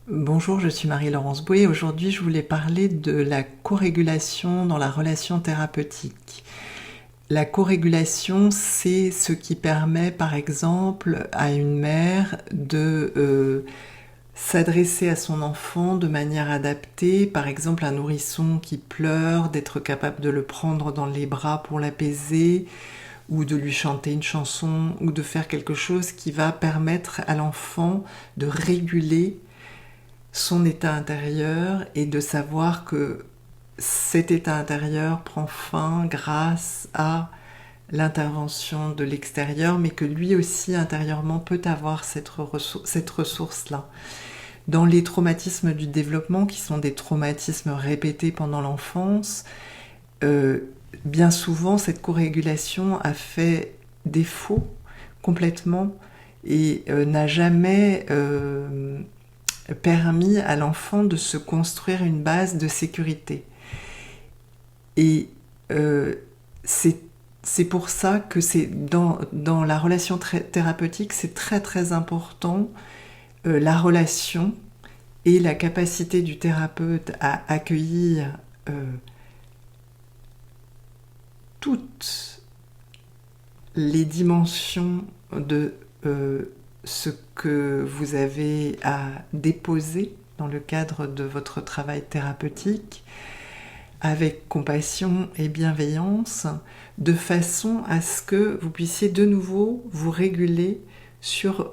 Bonjour, je suis Marie-Laurence Bouet. Aujourd'hui, je voulais parler de la co-régulation dans la relation thérapeutique. La co-régulation, c'est ce qui permet, par exemple, à une mère de s'adresser à son enfant de manière adaptée. Par exemple, un nourrisson qui pleure, d'être capable de le prendre dans les bras pour l'apaiser, ou de lui chanter une chanson, ou de faire quelque chose qui va permettre à l'enfant de réguler son état intérieur et de savoir que cet état intérieur prend fin grâce à l'intervention de l'extérieur, mais que lui aussi intérieurement peut avoir cette ressource-là. Dans les traumatismes du développement, qui sont des traumatismes répétés pendant l'enfance, euh, bien souvent cette corrégulation a fait défaut complètement et n'a jamais permis à l'enfant de se construire une base de sécurité. Et c'est pour ça que c'est dans la relation thérapeutique, c'est très très important la relation et la capacité du thérapeute à accueillir toutes les dimensions de ce que vous avez à déposer dans le cadre de votre travail thérapeutique, avec compassion et bienveillance, de façon à ce que vous puissiez de nouveau vous réguler sur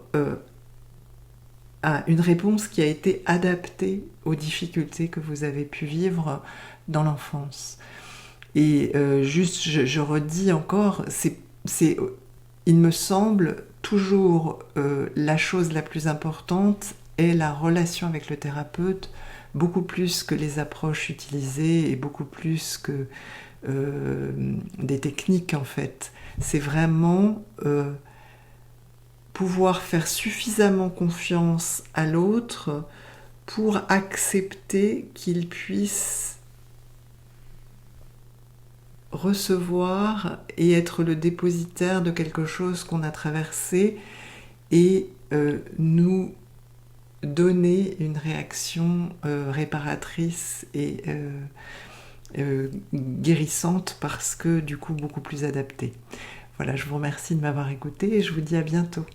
une réponse qui a été adaptée aux difficultés que vous avez pu vivre dans l'enfance. Et juste, je redis encore, il me semble, toujours la chose la plus importante est la relation avec le thérapeute, beaucoup plus que les approches utilisées et beaucoup plus que des techniques en fait. C'est vraiment pouvoir faire suffisamment confiance à l'autre pour accepter qu'il puisse recevoir et être le dépositaire de quelque chose qu'on a traversé et nous donner une réaction réparatrice et guérissante parce que du coup beaucoup plus adaptée. Voilà, je vous remercie de m'avoir écouté et je vous dis à bientôt.